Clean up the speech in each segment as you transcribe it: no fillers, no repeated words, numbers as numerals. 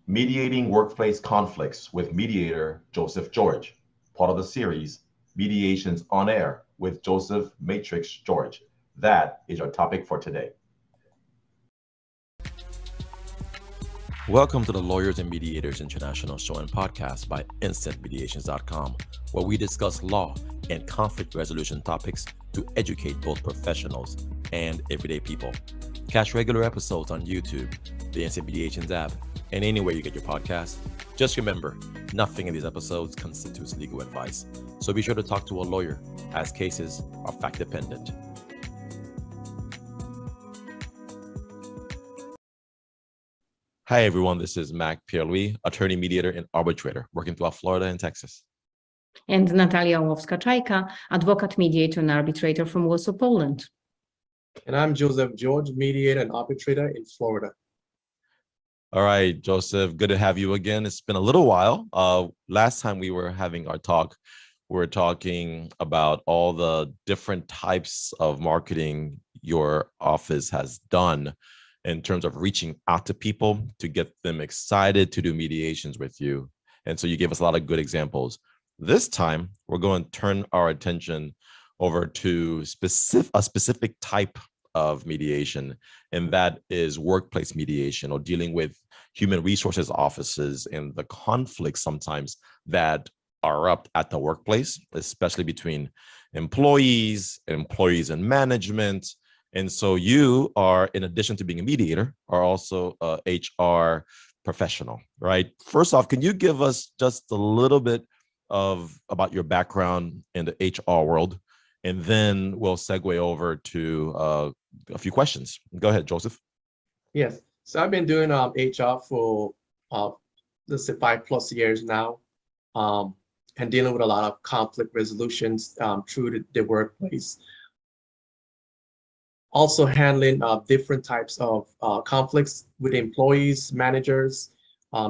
Mediating Workplace Conflicts with Mediator Joseph George, part of the series Mediations on Air with Joseph Matrix George. That is our topic for today. Welcome to the Lawyers and Mediators International Show and Podcast by InstantMediations.com, where we discuss law and conflict resolution topics to educate both professionals and everyday people. Catch regular episodes on YouTube, the Instant Mediations app, and anywhere you get your podcasts. Just remember, nothing in these episodes constitutes legal advice, so be sure to talk to a lawyer, as cases are fact-dependent. Hi, everyone. This is Mac Pierre-Louis, attorney, mediator, and arbitrator, working throughout Florida and Texas. And Natalia Orłowska-Czajka, advocate, mediator, and arbitrator from Warsaw, Poland. And I'm Joseph George, mediator and arbitrator in Florida. All right, Joseph, good to have you again. It's been a little while. Last time we were having our talk, we were talking about all the different types of marketing your office has done in terms of reaching out to people to get them excited to do mediations with you. And so you gave us a lot of good examples. This time, we're going to turn our attention over to a specific type of mediation, and that is workplace mediation, or dealing with human resources offices and the conflicts sometimes that are up at the workplace, especially between employees and management. And so you are, in addition to being a mediator, are also a HR professional, right? First off, can you give us just a little bit about your background in the HR world? And then we'll segue over to a few questions. Go ahead, Joseph. Yes. So I've been doing HR for, let's say, 5+ years now, and dealing with a lot of conflict resolutions through the workplace. Also handling different types of conflicts with employees, managers,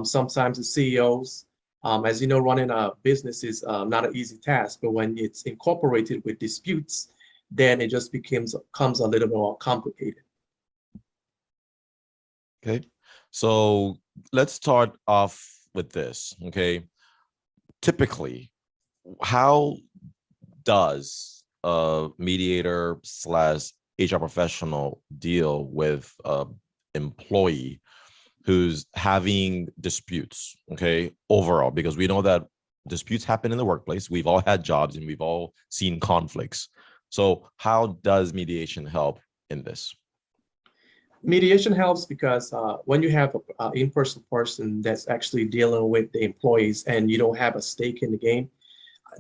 sometimes the CEOs. As you know, running a business is not an easy task, but when it's incorporated with disputes, then it just becomes a little more complicated. Okay, so let's start off with this, okay? Typically, how does a mediator / HR professional deal with an employee who's having disputes, okay, overall? Because we know that disputes happen in the workplace. We've all had jobs and we've all seen conflicts. So how does mediation help in this? Mediation helps because when you have an in-person person that's actually dealing with the employees and you don't have a stake in the game,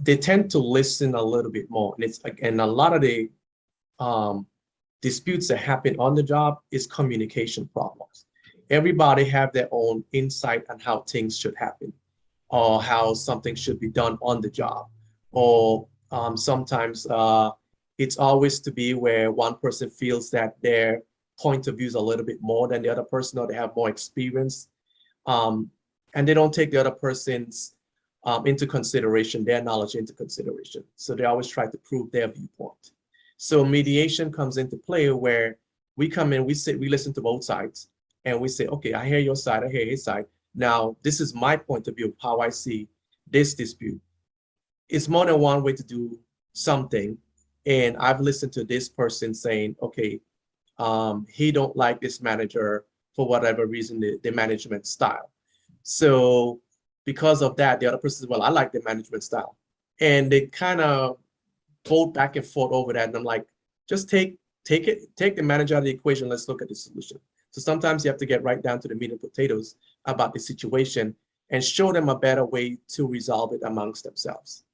they tend to listen a little bit more. And a lot of the disputes that happen on the job is communication problems. Everybody have their own insight on how things should happen, or how something should be done on the job. Or sometimes it's always to be where one person feels that their point of view is a little bit more than the other person, or they have more experience. And they don't take the other person's into consideration, their knowledge into consideration. So they always try to prove their viewpoint. So mediation comes into play where we come in, we listen to both sides, and we say, okay, I hear your side, I hear his side. Now, this is my point of view of how I see this dispute. It's more than one way to do something. And I've listened to this person saying, okay, he don't like this manager for whatever reason, the management style. So because of that, the other person says, well, I like the management style. And they kind of vote back and forth over that. And I'm like, just take the manager out of the equation. Let's look at the solution. So sometimes you have to get right down to the meat and potatoes about the situation and show them a better way to resolve it amongst themselves.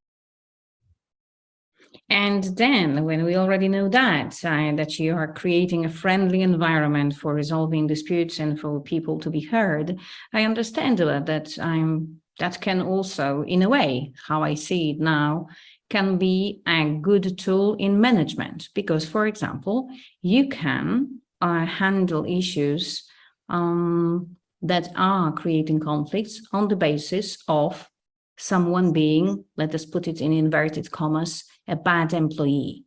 And then when we already know that you are creating a friendly environment for resolving disputes and for people to be heard, I understand that can also, in a way, how I see it now, can be a good tool in management. Because, for example, you can handle issues that are creating conflicts on the basis of someone being, let us put it in inverted commas, a bad employee.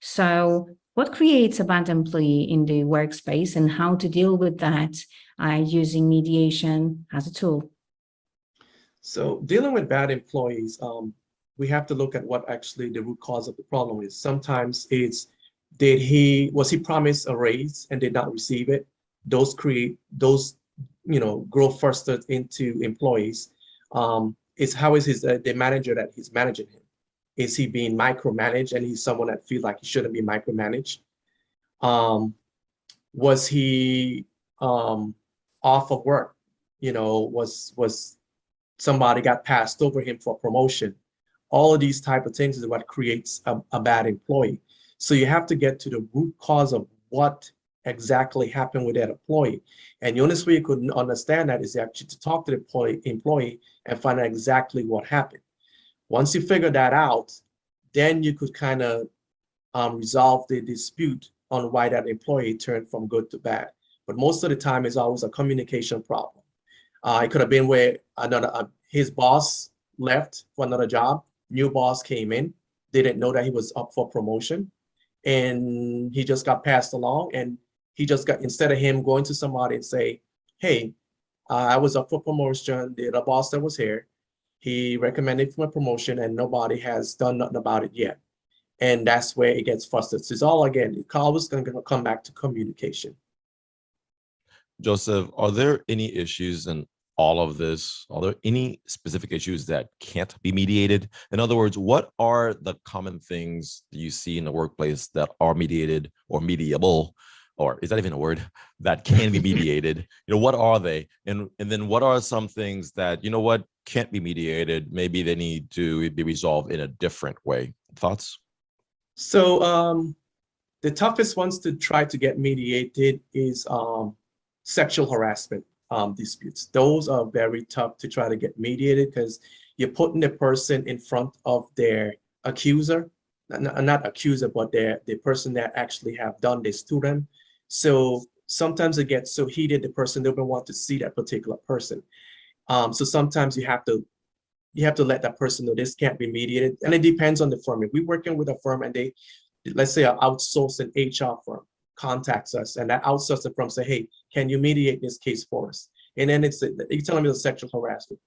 So What creates a bad employee in the workspace and how to deal with that using mediation as a tool? So dealing with bad employees, we have to look at what actually the root cause of the problem is. Sometimes it's, was he promised a raise and did not receive it? Those grow fostered into employees. It's how is the manager that he's managing him? Is he being micromanaged and he's someone that feels like he shouldn't be micromanaged? Was he off of work? Was somebody got passed over him for promotion? All of these type of things is what creates a bad employee. So you have to get to the root cause of what exactly happened with that employee. And the only way you could understand that is actually to talk to the employee and find out exactly what happened. Once you figure that out, then you could kind of resolve the dispute on why that employee turned from good to bad. But most of the time, it's always a communication problem. It could have been where his boss left for another job, new boss came in, didn't know that he was up for promotion, and he just got passed along. And he just got, instead of him going to somebody and say, hey, I was up for promotion, the other boss that was here, he recommended for a promotion and nobody has done nothing about it yet. And that's where it gets frustrated. So it's all, again, it's always going to come back to communication. Joseph, are there any issues in all of this? Are there any specific issues that can't be mediated? In other words, what are the common things you see in the workplace that are mediated or mediable, or is that even a word, that can be mediated? What are they? And then what are some things that, can't be mediated? Maybe they need to be resolved in a different way. Thoughts? So the toughest ones to try to get mediated is sexual harassment disputes. Those are very tough to try to get mediated because you're putting the person in front of their accuser, not accuser, but the person that actually have done this to them. So sometimes it gets so heated, the person doesn't want to see that particular person. So sometimes you have to let that person know this can't be mediated. And it depends on the firm. If we're working with a firm and they, let's say an outsourcing HR firm contacts us, and that outsourcing firm say, hey, can you mediate this case for us? And then you're telling me the sexual harassment.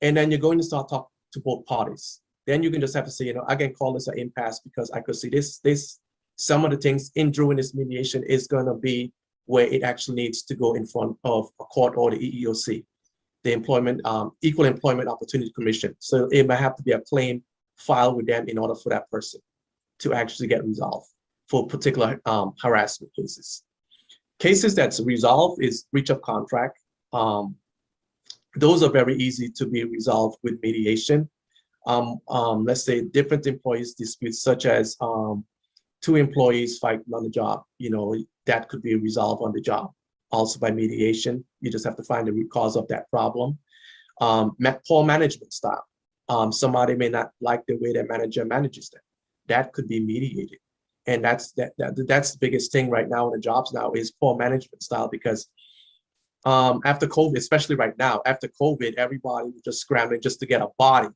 And then you're going to start talking to both parties. Then you can just have to say, I can call this an impasse because I could see this, some of the things during this mediation is going to be where it actually needs to go in front of a court or the EEOC. The Equal Employment Opportunity Commission. So it might have to be a claim filed with them in order for that person to actually get resolved for particular harassment cases. Cases that's resolved is breach of contract. Those are very easy to be resolved with mediation. Let's say different employees disputes, such as two employees fighting on the job, that could be resolved on the job. Also by mediation, you just have to find the root cause of that problem. Poor management style. Somebody may not like the way their manager manages them. That could be mediated. And that's the biggest thing right now in the jobs now is poor management style, because after COVID, especially right now, after COVID, everybody was just scrambling just to get a body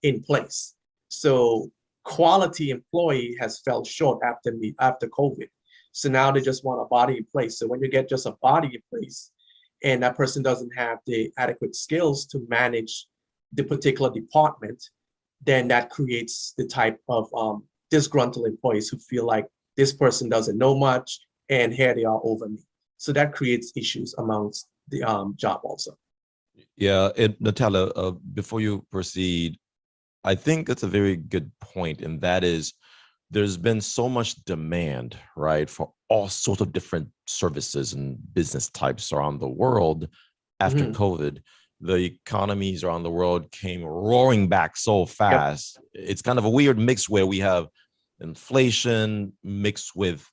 in place. So quality employee has fell short after COVID. So now they just want a body in place. So when you get just a body in place and that person doesn't have the adequate skills to manage the particular department, then that creates the type of disgruntled employees who feel like this person doesn't know much and here they are over me. So that creates issues amongst the job also. Yeah, Natalia, before you proceed, I think that's a very good point, and that is there's been so much demand, right, for all sorts of different services and business types around the world after COVID. The economies around the world came roaring back so fast. Yep. It's kind of a weird mix where we have inflation mixed with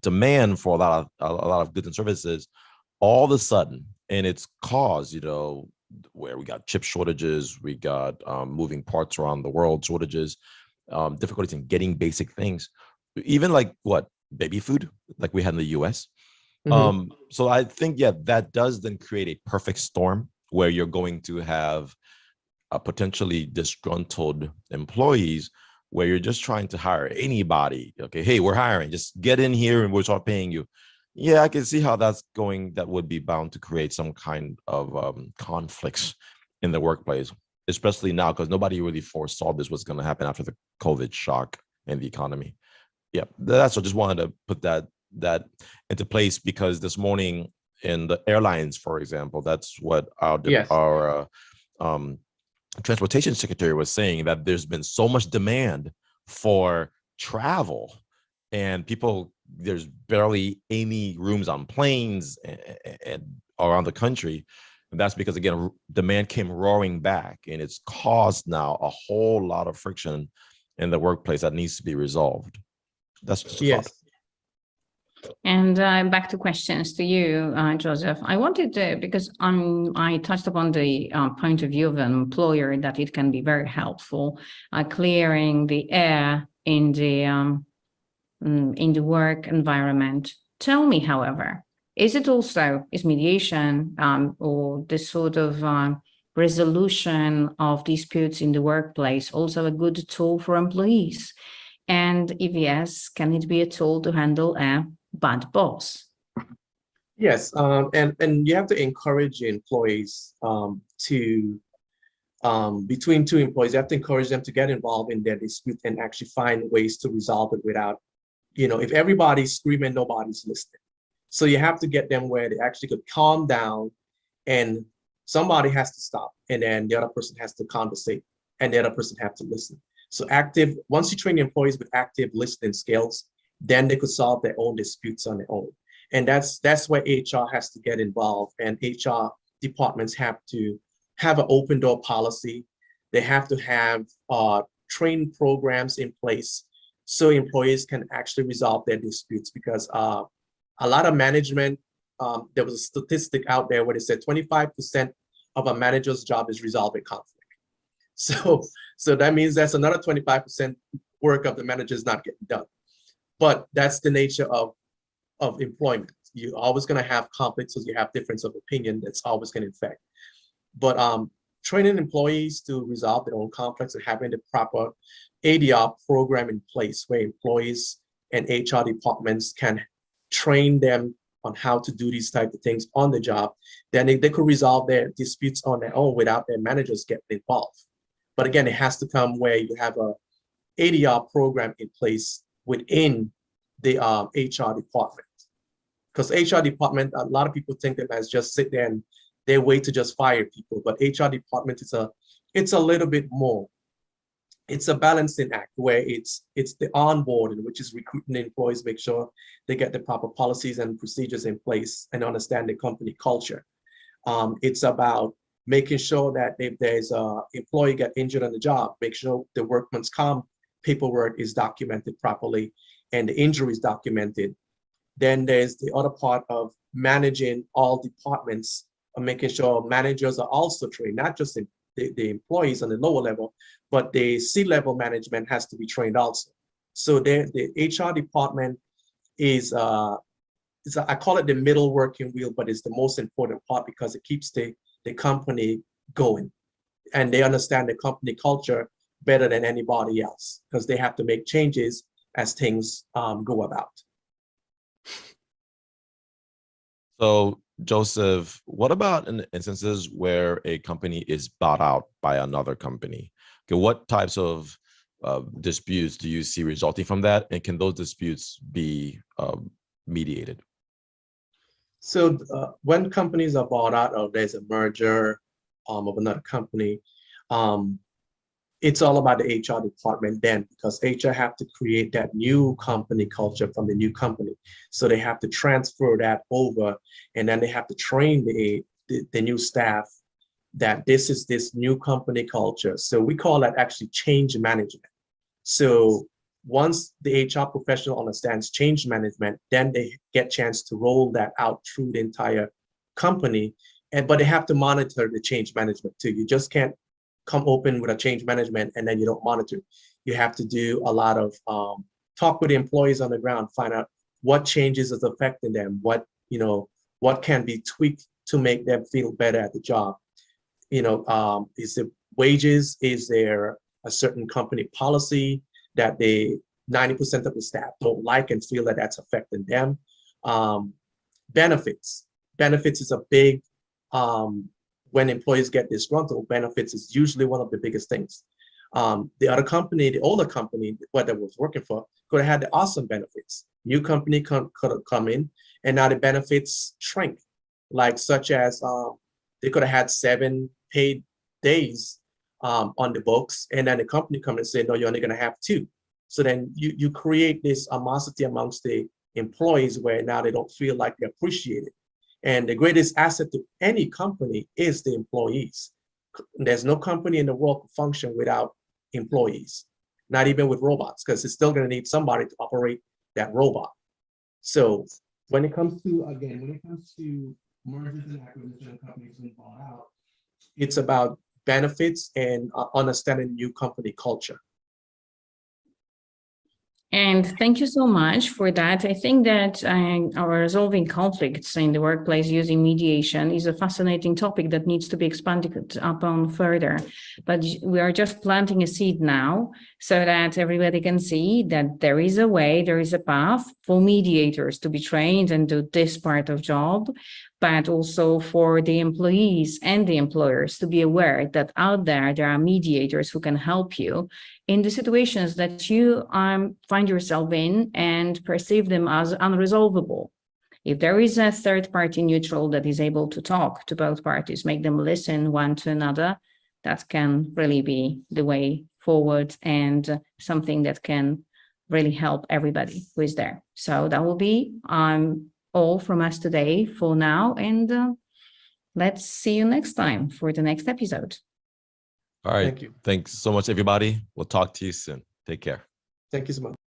demand for a lot of goods and services all of a sudden, and it's caused where we got chip shortages, we got moving parts around the world shortages, difficulties in getting basic things, even like baby food, like we had in the US. So I think, that does then create a perfect storm where you're going to have potentially disgruntled employees where you're just trying to hire anybody. Okay, hey, we're hiring, just get in here and we'll start paying you. Yeah, I can see how that's going. That would be bound to create some kind of conflicts in the workplace, especially now because nobody really foresaw this was going to happen after the COVID shock in the economy. Yeah, that's what I just wanted to put that into place, because this morning in the airlines, for example, that's what Yes. our transportation secretary was saying, that there's been so much demand for travel, and there's barely any rooms on planes and around the country. And that's because, again, demand came roaring back, and it's caused now a whole lot of friction in the workplace that needs to be resolved. That's just a thought. Yes. And back to questions to you, Joseph. I wanted to, because I touched upon the point of view of an employer, that it can be very helpful clearing the air in the work environment. Tell me, however, is mediation or this sort of resolution of disputes in the workplace also a good tool for employees? And if yes, can it be a tool to handle a bad boss? Yes, and you have to encourage employees to between two employees, you have to encourage them to get involved in their dispute and actually find ways to resolve it without, if everybody's screaming, nobody's listening. So you have to get them where they actually could calm down, and somebody has to stop, and then the other person has to conversate, and the other person has to listen. So once you train employees with active listening skills, then they could solve their own disputes on their own. And that's where HR has to get involved, and HR departments have to have an open door policy. They have to have training programs in place so employees can actually resolve their disputes, because a lot of management, there was a statistic out there where they said 25% of a manager's job is resolving conflict. So that means that's another 25% work of the manager is not getting done. But that's the nature of employment. You're always going to have conflicts, so you have difference of opinion that's always going to affect. But training employees to resolve their own conflicts and having the proper ADR program in place where employees and HR departments can train them on how to do these type of things on the job, then they could resolve their disputes on their own without their managers getting involved. But again, it has to come where you have a ADR program in place within the HR department. Because HR department, a lot of people think that as just sit there and they wait to just fire people. But HR department it's a little bit more. It's a balancing act where it's the onboarding, which is recruiting employees, make sure they get the proper policies and procedures in place and understand the company culture. It's about making sure that if there's an employee get injured on the job, make sure the workman's comp paperwork is documented properly and the injury is documented. Then there's the other part of managing all departments and making sure managers are also trained, not just the employees on the lower level, but the C-level management has to be trained also. So the HR department is I call it the middle working wheel, but it's the most important part because it keeps the company going, and they understand the company culture better than anybody else because they have to make changes as things go about. So, Joseph, what about in instances where a company is bought out by another company? Okay, what types of disputes do you see resulting from that, and can those disputes be mediated? So when companies are bought out or there's a merger of another company, it's all about the HR department then, because HR have to create that new company culture from the new company. So they have to transfer that over, and then they have to train the new staff that this is this new company culture. So we call that actually change management. So once the HR professional understands change management, then they get chance to roll that out through the entire company. But they have to monitor the change management too. You just can't come open with a change management and then you don't monitor. You have to do a lot of talk with the employees on the ground, find out what changes is affecting them, what can be tweaked to make them feel better at the job. Is it wages? Is there a certain company policy that 90% of the staff don't like and feel that that's affecting them. Benefits is a big, when employees get disgruntled, benefits is usually one of the biggest things. The other company, the older company, what I was working for, could have had the awesome benefits. New company could have come in, and now the benefits shrink, like such as they could have had 7 paid days on the books, and then the company come and say, no, you're only going to have 2. So then you create this animosity amongst the employees where now they don't feel like they're appreciated. And the greatest asset to any company is the employees. There's no company in the world can function without employees, not even with robots, because it's still going to need somebody to operate that robot. So when it comes to, again, when it comes to mergers and acquisition companies being bought out, it's about benefits and understanding new company culture. And thank you so much for that. I think that our resolving conflicts in the workplace using mediation is a fascinating topic that needs to be expanded upon further. But we are just planting a seed now so that everybody can see that there is a way, there is a path for mediators to be trained and do this part of job, but also for the employees and the employers to be aware that out there are mediators who can help you in the situations that you find yourself in and perceive them as unresolvable. If there is a third party neutral that is able to talk to both parties, make them listen one to another, that can really be the way forward and something that can really help everybody who is there. So that will be all from us today for now, and let's see you next time for the next episode. All right. Thank you. Thanks so much, everybody. We'll talk to you soon. Take care. Thank you so much.